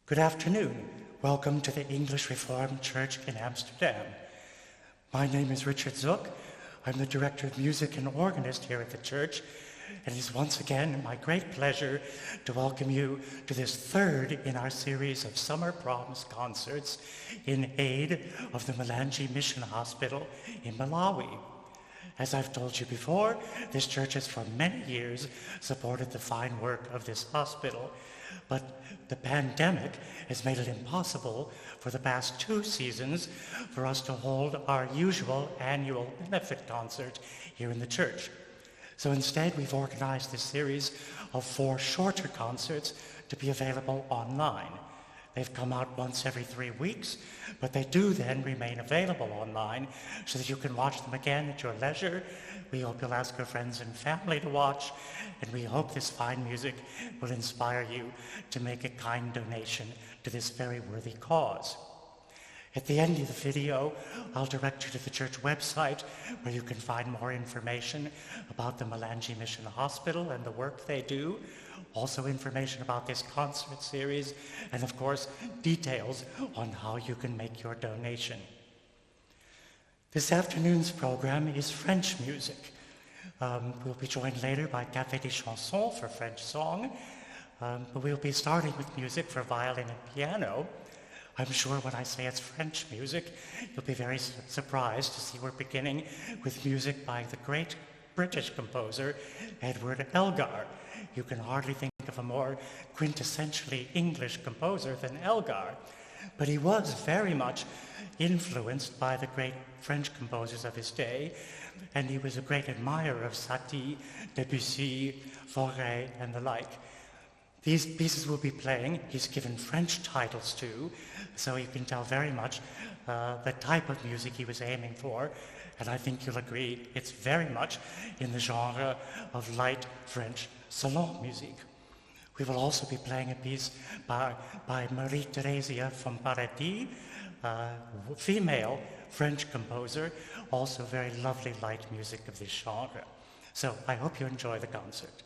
Good afternoon. Welcome to the English Reformed Church in Amsterdam. My name is Richard Zook. I'm the Director of Music and Organist here at the church, and it is once again my great pleasure to welcome you to this third in our series of summer proms concerts in aid of the Mulanje Mission Hospital in Malawi. As I've told you before, this church has for many years supported the fine work of this hospital, but the pandemic has made it impossible for the past 2 seasons for us to hold our usual annual benefit concert here in the church. So instead, we've organized this series of 4 shorter concerts to be available online. They've come out once every 3 weeks, but they do then remain available online so that you can watch them again at your leisure. We hope you'll ask your friends and family to watch, and we hope this fine music will inspire you to make a kind donation to this very worthy cause. At the end of the video, I'll direct you to the church website where you can find more information about the Mulanje Mission Hospital and the work they do, also information about this concert series, and of course, details on how you can make your donation. This afternoon's program is French music. We'll be joined later by Café des Chansons for French song, but we'll be starting with music for violin and piano. I'm sure when I say it's French music, you'll be very surprised to see we're beginning with music by the great British composer, Edward Elgar. You can hardly think of a more quintessentially English composer than Elgar, but he was very much influenced by the great French composers of his day, and he was a great admirer of Satie, Debussy, Fauré, and the like. These pieces we'll be playing, he's given French titles to, so you can tell very much the type of music he was aiming for, and I think you'll agree it's very much in the genre of light French salon music. We will also be playing a piece by Marie-Thérèse von Paradis, a female French composer, also very lovely light music of this genre. So I hope you enjoy the concert.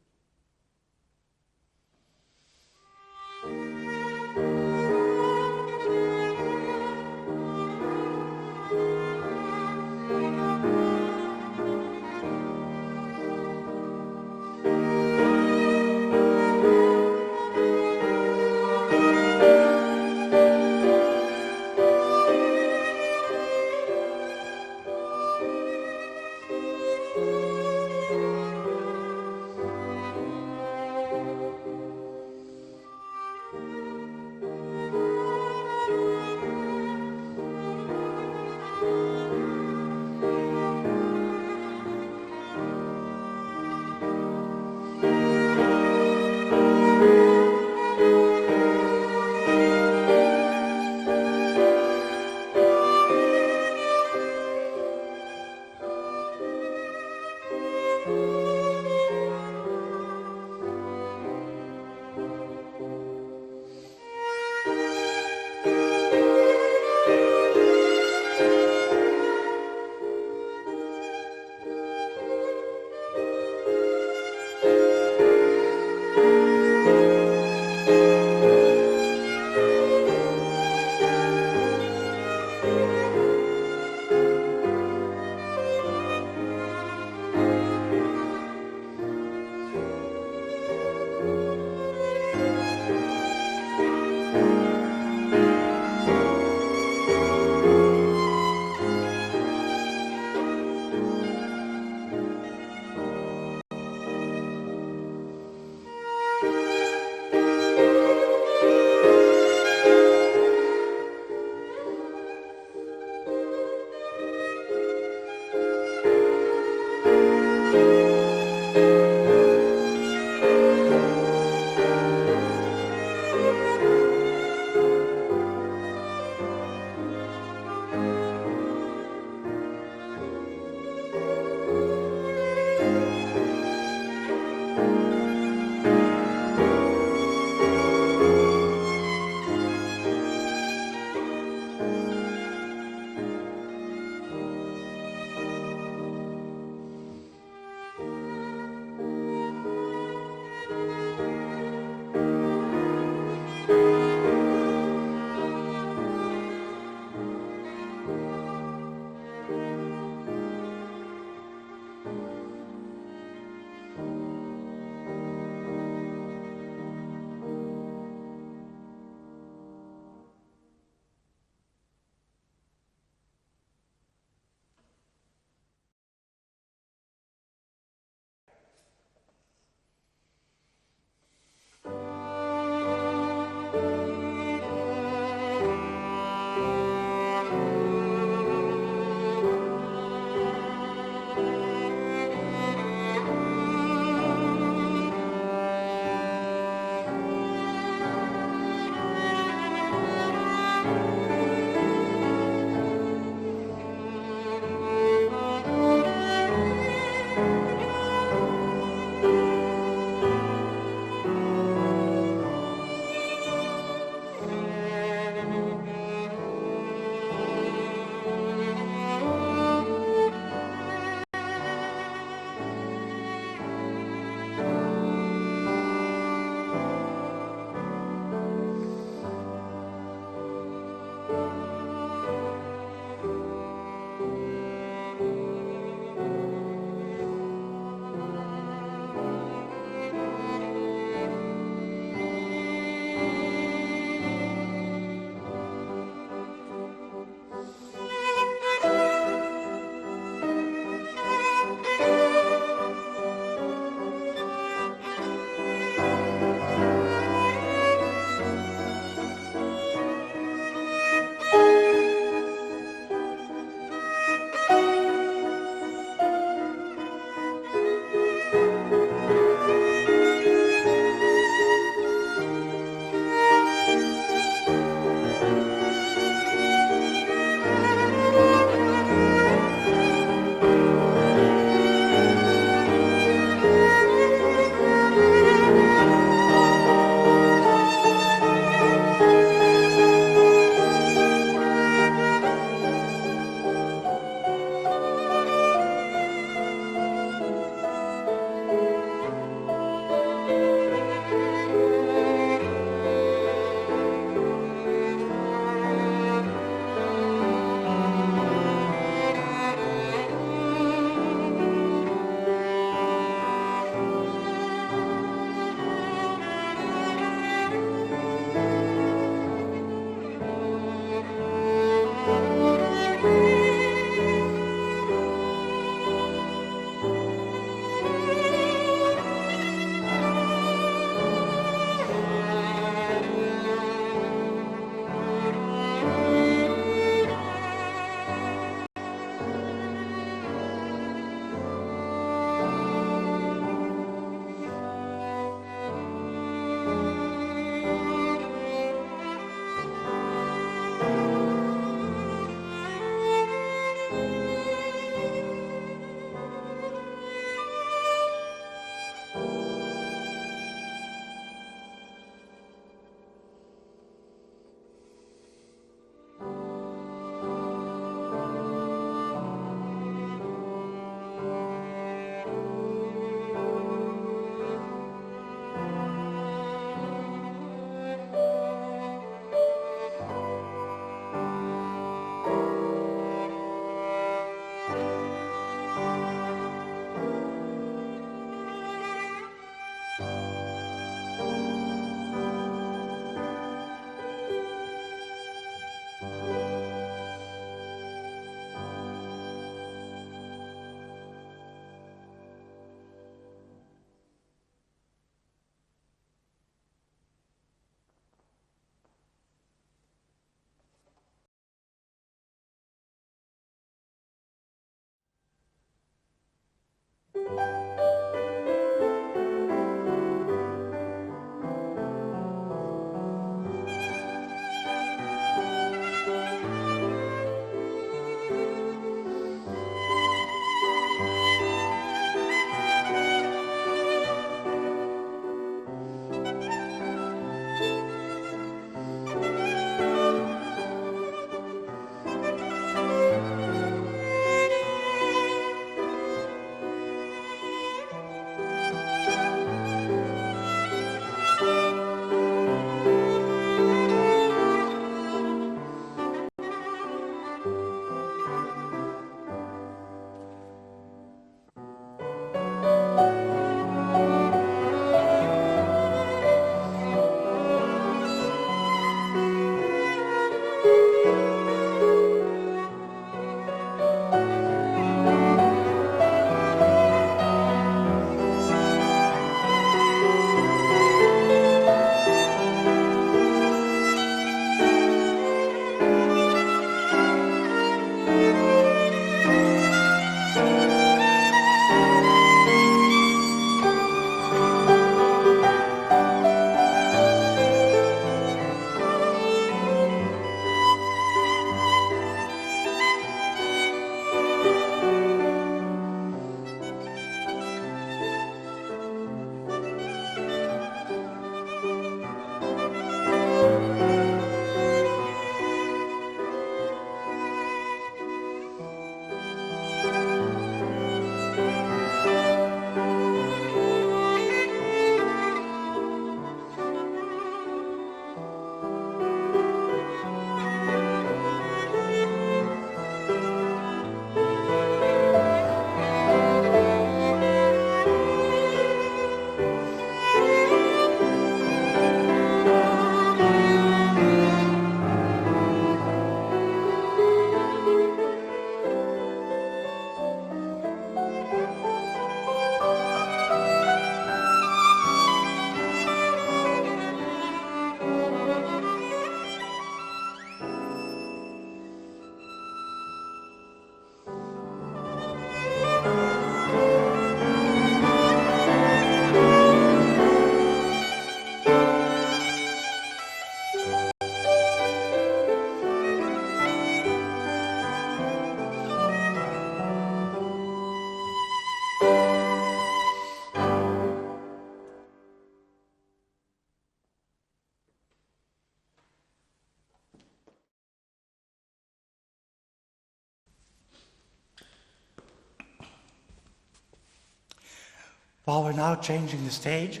While we're now changing the stage,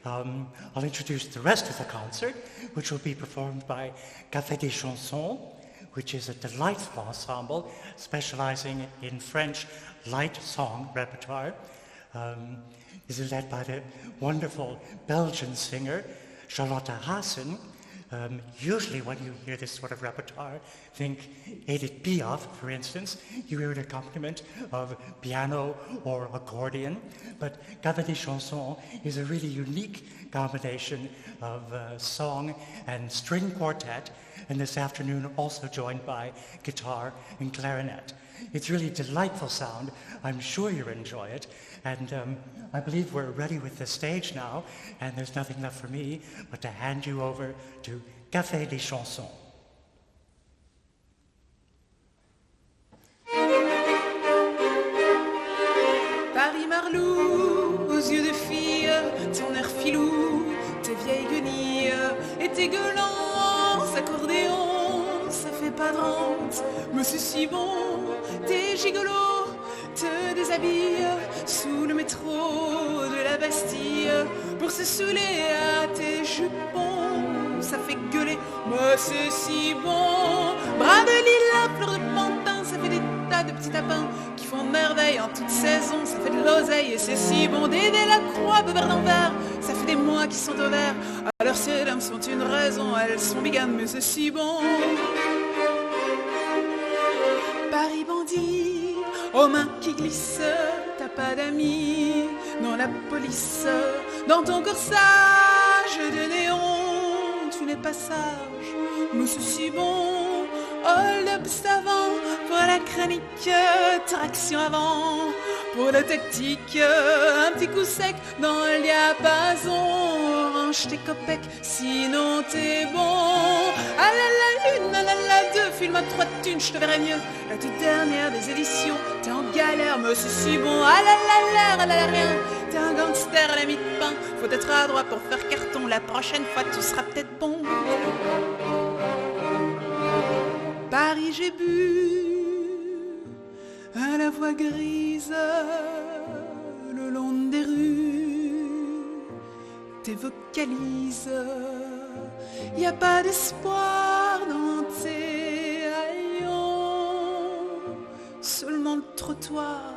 I'll introduce the rest of the concert, which will be performed by Café des Chansons, which is a delightful ensemble specializing in French light song repertoire. This is led by the wonderful Belgian singer Charlotte Hassen. Usually when you hear this sort of repertoire, think Edith Piaf, for instance, you hear an accompaniment of piano or accordion, but Café des Chansons is a really unique combination of song and string quartet, and this afternoon also joined by guitar and clarinet. It's really a delightful sound. I'm sure you'll enjoy it. And I believe we're ready with the stage now, and there's nothing left for me but to hand you over to Café des Chansons. Paris Marlou, aux yeux de fille, ton air filou, tes vieilles guenilles et tes gueulants accordéons, ça fait pas de rente, mais c'est si bon, t'es gigolo, te déshabille sous le métro de la Bastille pour se saouler à tes jupons, ça fait gueuler, mais c'est si bon, bras de lilas, fleurs de pantin, ça fait des tas de petits tapins qui font merveille en toute saison, ça fait de l'oseille et c'est si bon, Dédé la croix, Beubert d'Anvers, ça fait des mois qui sont au vert, alors ces dames sont une raison, elles sont biganes, mais c'est si bon. Paris bandit, aux mains qui glissent, t'as pas d'amis, non la police, dans ton corsage de néon, tu n'es pas sage, mais c'est si bon, hold up savant, pour la chronique, traction avant, pour la tactique, un petit coup sec dans le diapason, range tes copecs, sinon t'es bon, ah la lune, ah la deux, file-moi 3 thunes, je te verrai mieux, la toute dernière des éditions, t'es en galère, mais c'est si bon, ah la l'air, rien, t'es un gangster à la mi-pain, faut être adroit pour faire carton, la prochaine fois tu seras peut-être bon. Paris j'ai bu à la voix grise le long des rues, tes vocalises, y a pas d'espoir dans tes haillons, seulement le trottoir,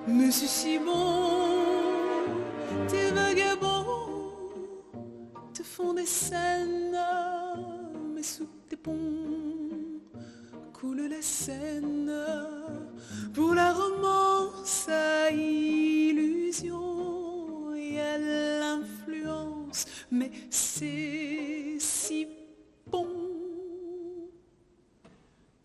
mais c'est si bon, tes vagabonds te font des scènes, mais sous tes ponts coule la Seine, pour la romance à illusion et à l'influence, mais c'est si bon.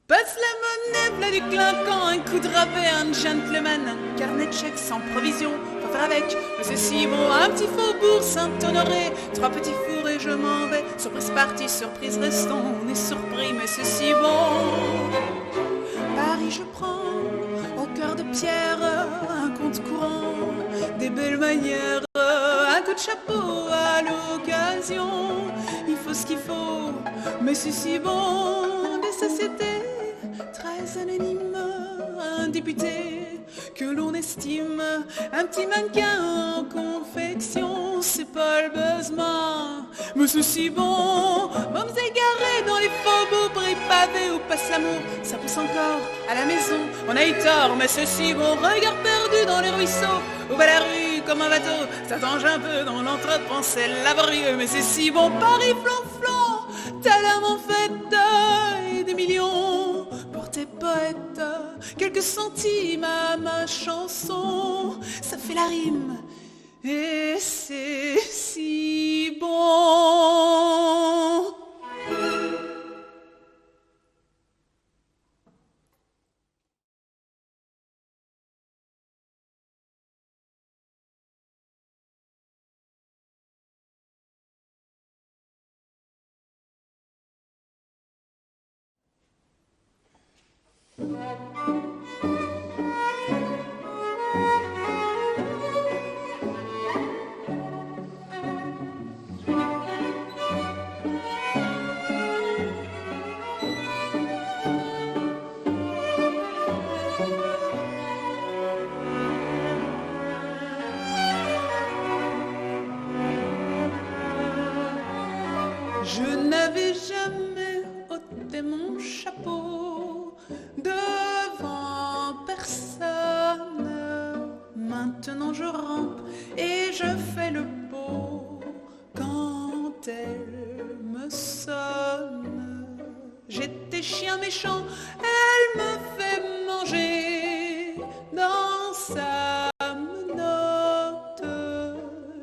Passe la monnaie, plat du clinquant, un coup de rabais, un gentleman, un carnet de chèques sans provision, faut faire avec, mais c'est si bon, un petit faubourg Saint-Honoré, 3 petits fours et je m'en vais, surprise partie, surprise restons, on est surpris, mais c'est si bon. Paris je prends, au cœur de pierre, un compte courant, des belles manières, un coup de chapeau à l'occasion, il faut ce qu'il faut, mais c'est si bon, des sociétés très anonyme, un député que l'on estime, un petit mannequin en confection, c'est pas le buzzman, mais c'est si bon, mômes égarés dans les faubourgs, bris pavés où passe l'amour, ça pousse encore à la maison, on a eu tort, mais c'est si bon, regard perdu dans les ruisseaux, où va la rue comme un bateau, ça tange un peu dans l'entre-deux, c'est laborieux, mais c'est si bon, Paris flanc-flanc, ta l'âme en fête, et des millions pour tes poètes, quelques centimes à ma chanson, ça fait la rime, et c'est si bon. maintenant je rampe et je fais le beau quand elle me sonne. J'étais chien méchant, elle me fait manger dans sa menotte.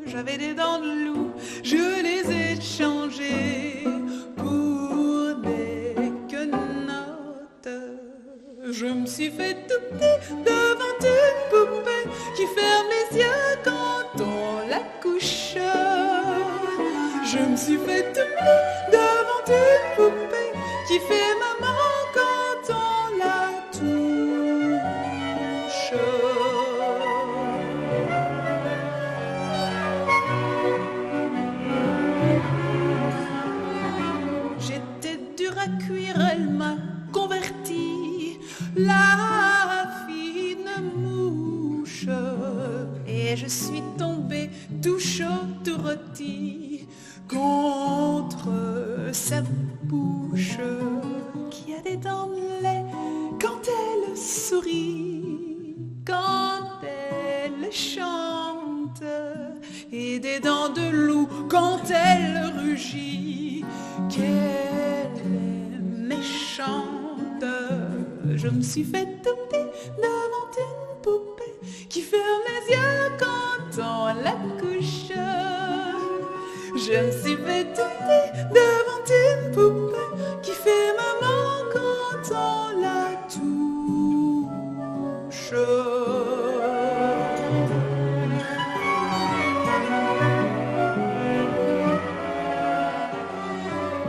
J'avais des dents de loup, je les ai changées pour des quenottes. Je me suis fait tout petit devant une poupée qui ferme les yeux quand on la couche. Je me suis fait tout petit devant une poupée qui fait maman quand on la touche. J'étais dure à cuire, elle m'a converti, la fine mouche, et je suis tombée tout chaud, tout rôti contre sa bouche qui a des dents de lait quand elle sourit, quand elle chante, et des dents de loup quand elle rugit. Qu'elle est méchante. Je me suis fait tout petit devant une poupée qui ferme les yeux quand on la couche. Je me suis fait tout petit devant une poupée qui fait maman quand on la touche.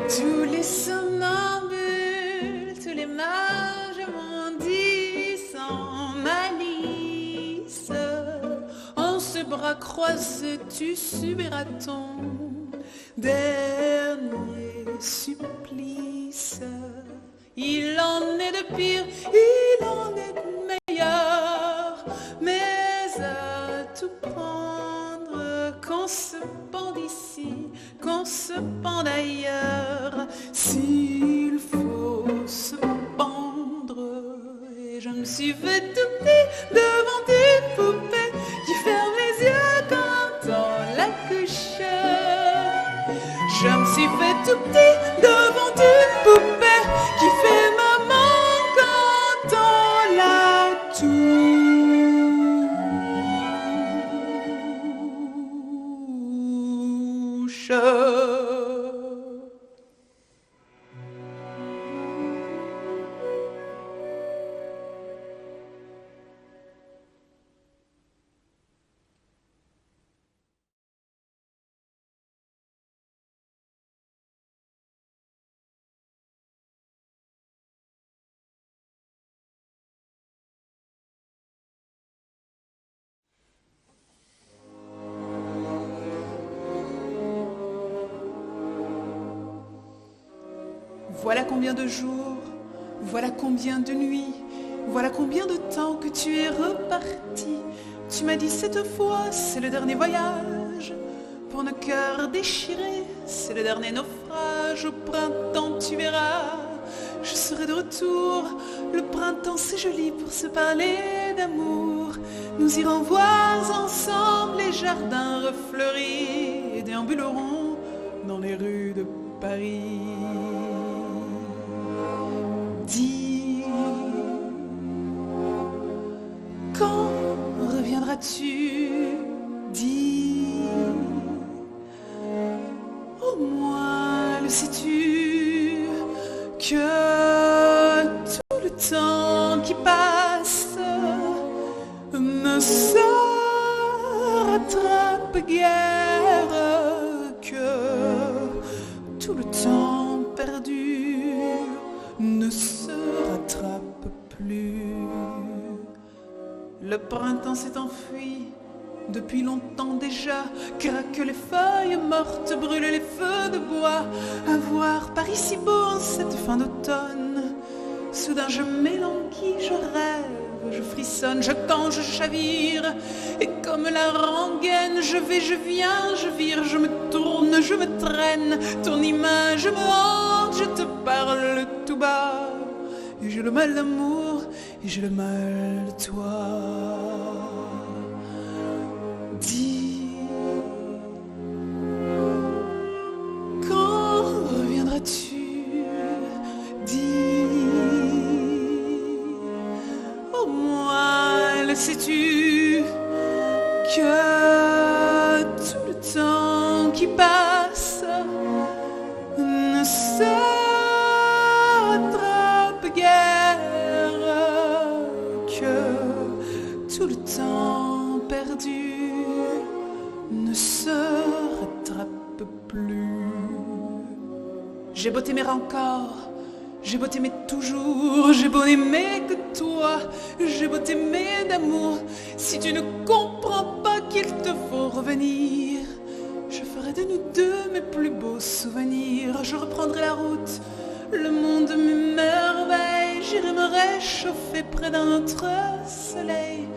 Tous les somnambules, tous les mages m'ont dit sans malice, en ce bras croisé tu subiras ton dernier supplice. Il en est de pire, il en est de meilleur, mais à tout prendre, qu'on se pende ici, qu'on se pende ailleurs, s'il faut se pendre. Et je me suis fait tout petit devant une poupée qui ferme les yeux quand on la couche. Je me suis fait tout petit devant une poupée qui fait maman quand on la touche. Voilà combien de jours, voilà combien de nuits, voilà combien de temps que tu es reparti. Tu m'as dit cette fois, c'est le dernier voyage. Pour nos cœurs déchirés, c'est le dernier naufrage. Au printemps, tu verras, je serai de retour. Le printemps, c'est joli pour se parler d'amour. Nous irons voir ensemble les jardins refleuris et déambulerons dans les rues de Paris. Dis, quand reviendras-tu? Dis, au moins le sais-tu que tout le temps qui passe ne se rattrape guère, que tout le temps perdu ne se rattrape plus. Le printemps s'est enfui depuis longtemps déjà, craquent les feuilles mortes, brûlent les feux de bois. À voir Paris si beau en cette fin d'automne, soudain je m'élanguis, je rêve, je frissonne, je tends, je chavire, et comme la rengaine, je vais, je viens, je vire, je me tourne, je me traîne, ton image me hante, je te parle tout bas, et j'ai le mal d'amour, et j'ai le mal de toi. Dis, quand reviendras-tu? Dis, au moins le sais-tu que tout le temps qui passe ne se rattrape guère, que tout le temps perdu ne se rattrape plus. J'ai beau t'aimer encore, j'ai beau t'aimer toujours, j'ai beau n'aimer que toi, j'ai beau t'aimer d'amour, si tu ne comprends pas qu'il te faut revenir, je ferai de nous deux mes plus beaux souvenirs. Je reprendrai la route, le monde m'émerveille, j'irai me réchauffer près d'un autre soleil.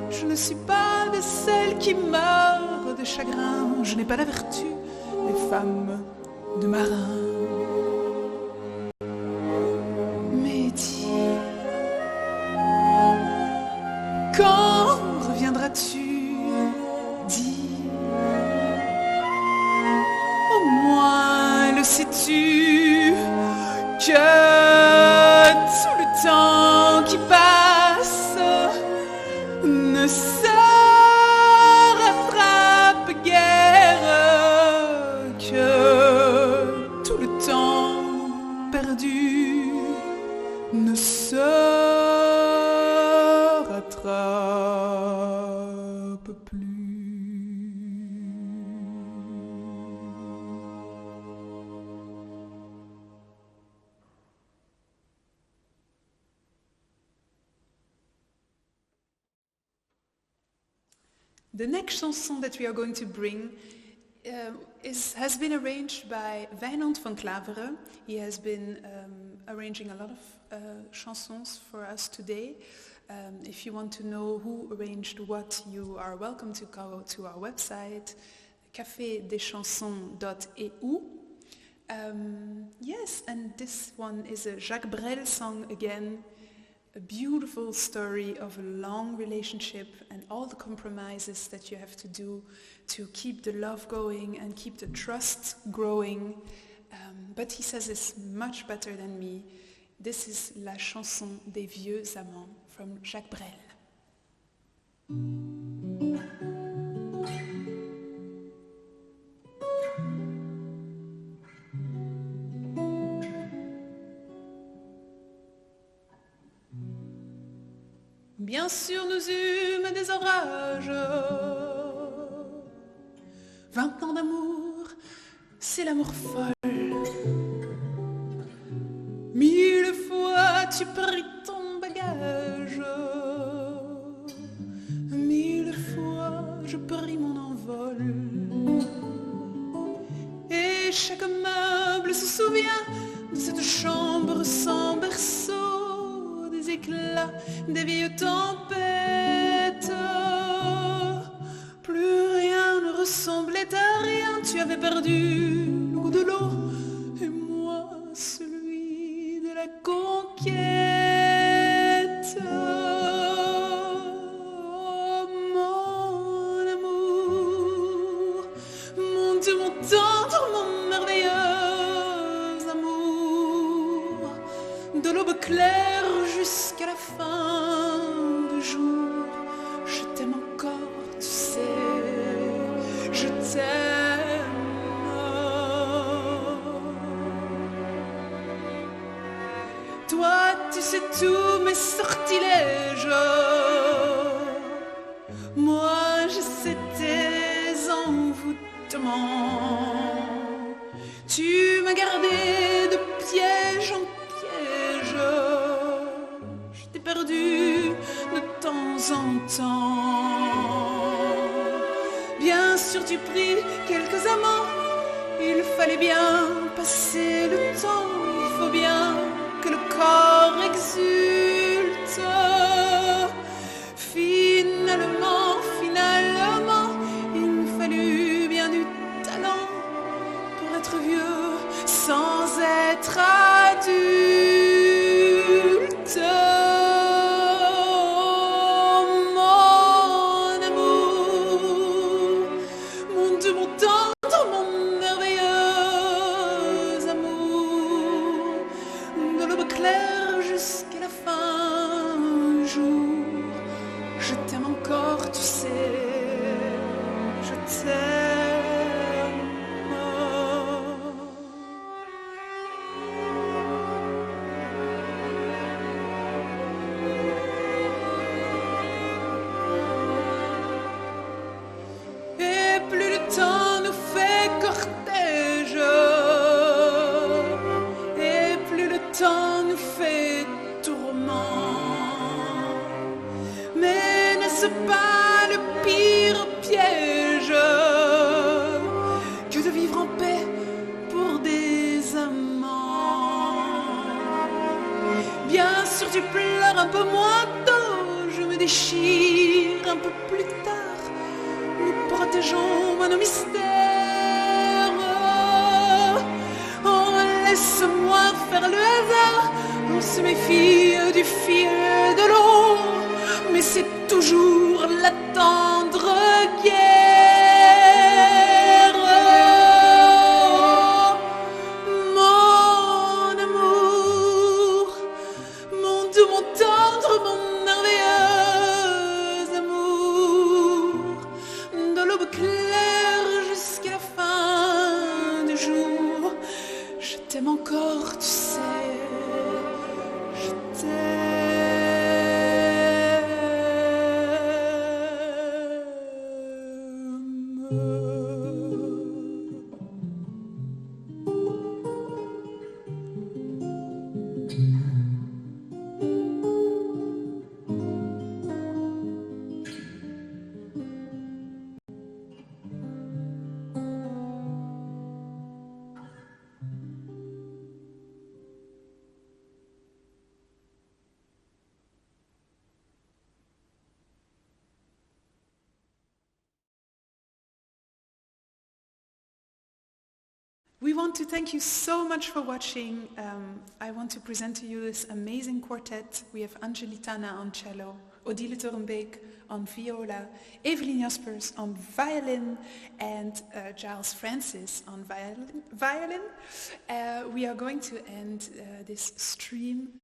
Je ne suis pas de celles qui meurent de chagrin, je n'ai pas la vertu des femmes de marins. Mais dis, quand reviendras-tu? Dis, au moins le sais-tu que tout le temps qui passe ne se rattrape guère, que tout le temps perdu ne se rattrape plus. The next chanson that we are going to bring has been arranged by Wijnand van Klaveren. He has been arranging a lot of chansons for us today. If you want to know who arranged what, you are welcome to go to our website, cafedeschansons.eu. Yes, and this one is a Jacques Brel song again, a beautiful story of a long relationship and all the compromises that you have to do to keep the love going and keep the trust growing. But he says it's much better than me. This is La chanson des vieux amants from Jacques Brel. Bien sûr nous eûmes des orages, 20 ans d'amour, c'est l'amour folle. 1000 fois tu pris ton bagage, 1000 fois je pris mon envol. Et chaque meuble se souvient de cette chambre sans berceau, des éclats, des vieilles tempêtes. Plus rien ne ressemblait à rien, tu avais perdu le goût de l'eau et moi celui de la conquête. Oh, mon amour, mon Dieu, mon tendre, mon merveilleux amour, de l'aube claire jusqu'à la fin du jour, je t'aime encore, tu sais, je t'aime. Toi, tu sais tous mes sortilèges, moi, je sais tes envoûtements. Tu m'as gardé de piège en piège, je t'ai perdu de temps en temps. Bien sûr tu pris quelques amants, il fallait bien passer le temps, il faut bien que le corps exulte. Finalement, il me fallut bien du talent pour être vieux sans être adulte. Oh, mon amour, n'est-ce pas le pire piège que de vivre en paix pour des amants? Bien sûr tu pleures un peu moins tôt, je me déchire un peu plus tard. Nous protégeons nos mystères. Oh, laisse-moi faire le hasard. On se méfie du fil de l'eau, mais c'est toujours la tendre guerre. Mon amour, mon doux, mon tendre, mon merveilleux amour, de l'aube claire jusqu'à la fin du jour, je t'aime encore, tu sais. We want to thank you so much for watching. I want to present to you this amazing quartet. We have Angelitana on cello, Odile Tornbeek on viola, Evelyn Jaspers on violin, and Giles Francis on violin. We are going to end this stream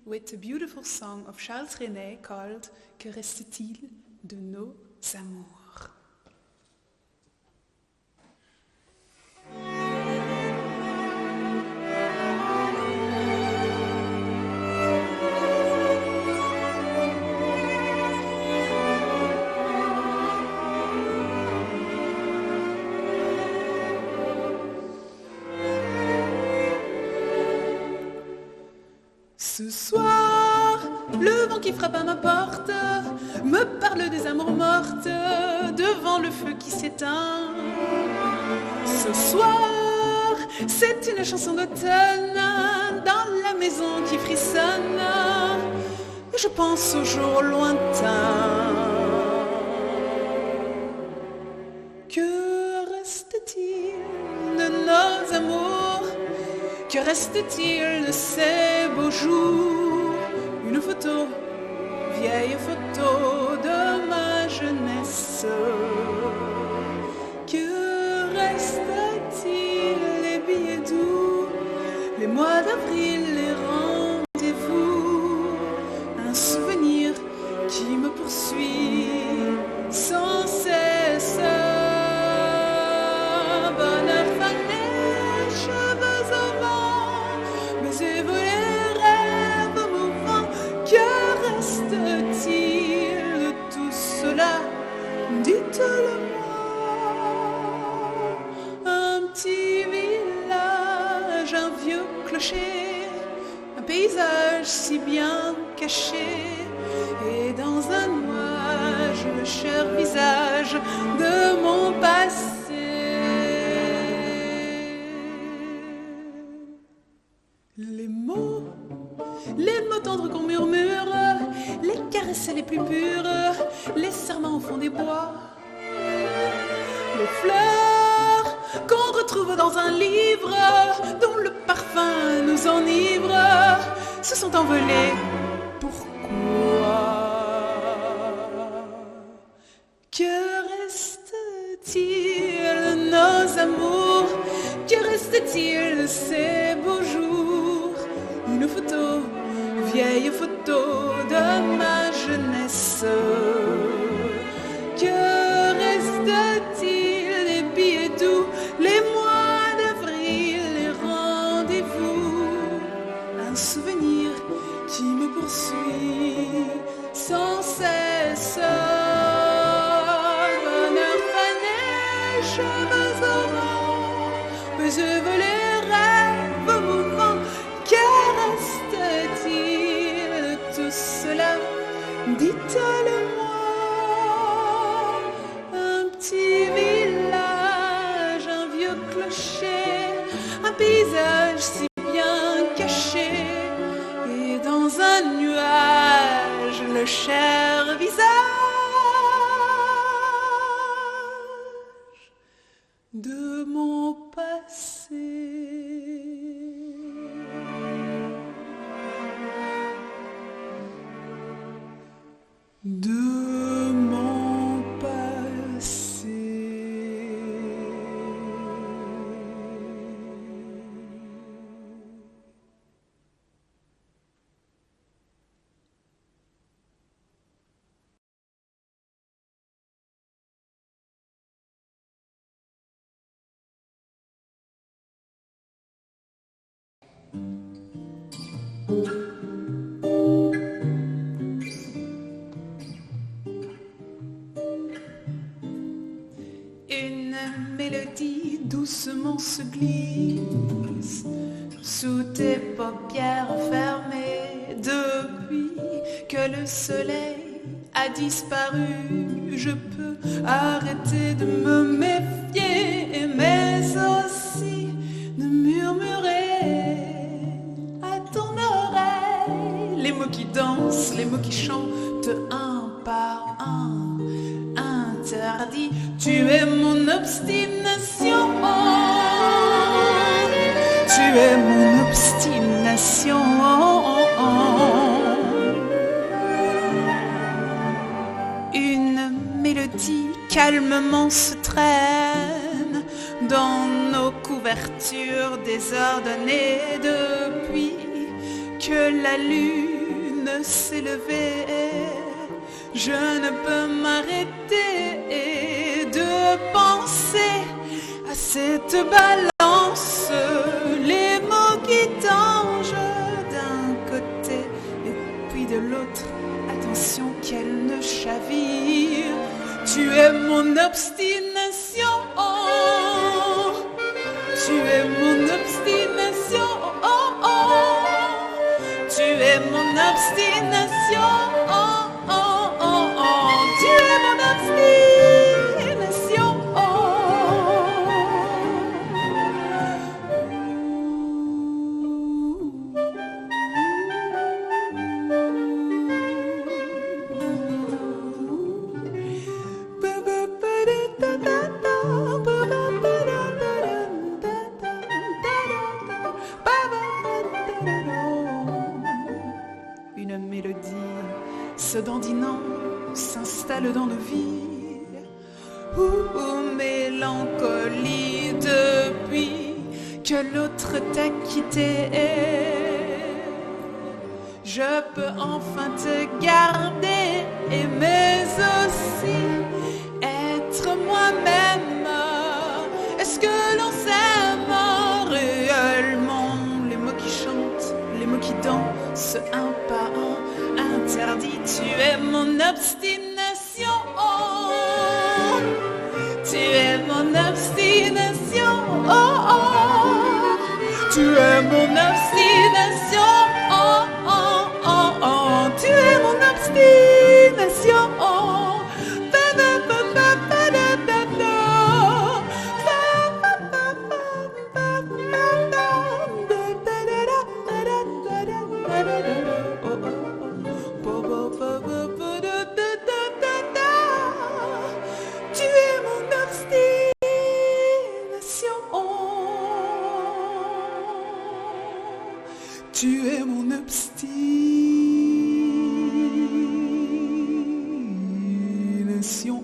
with a beautiful song of Charles Trenet called Que reste-t-il de nos amours? Ce soir, le vent qui frappe à ma porte me parle des amours mortes devant le feu qui s'éteint. Ce soir, c'est une chanson d'automne dans la maison qui frissonne. Et je pense aux jours lointains. Que reste-t-il de nos amours? Que reste-t-il de ces beaux jours? Une photo, vieille photo de ma jeunesse. Que reste-t-il des billets doux, les mois d'avril, les rendez-vous? Un souvenir qui me poursuit sans cesse. Bonheur fané, cheveux au vent, mes yeux volés, rêves mouvants. Que reste-t-il de tout cela? Dites-le-moi. Un petit village, un vieux clocher, un paysage si bien caché, et dans un nuage le cher visage de mon passé. Les mots tendres qu'on murmure, les caresses les plus pures, les serments au fond des bois, les fleurs qu'on retrouve dans un livre dont le parfum nous enivre, se sont envolées. Pourquoi? Que reste-t-il de nos amours? Que reste-t-il de ces beaux jours? Une photo, vieille photo de ma jeunesse. Que reste-t-il des billets doux, les mois d'avril, les rendez-vous? Un souvenir qui me poursuit sans cesse. Bonheur fané, cheveux au vent, mes yeux volés, rêves mouvants. Que reste-t-il visage si bien caché, et dans un nuage le cher visage de mon passé. De mon passé. Une mélodie doucement se glisse sous tes paupières fermées. Depuis que le soleil a disparu, je peux arrêter de me méfier, mais aussi de murmurer à ton oreille les mots qui dansent, les mots qui chantent un par un. Interdit, tu es mon obstination. Tu es mon obstination. Une mélodie calmement se traîne dans nos couvertures désordonnées depuis que la lune s'est levée. Je ne peux m'arrêter de penser à cette balance, les mots qui tangent d'un côté et puis de l'autre. Attention qu'elle ne chavire. Tu es mon obstination. Tu es mon obstination. Tu es mon obstination. Tu es mon obstination. Une mélodie se dandinant s'installe dans le vide. Mélancolie depuis que l'autre t'a quitté. Je peux enfin te garder, mais aussi être moi-même. Est-ce que l'on s'aime réellement? Les mots qui chantent, les mots qui dansent un par un. Interdit, tu es mon obstination. Tu es mon obstination. Tu es mon obstination. Tu es mon obstination. Tu es mon obstination.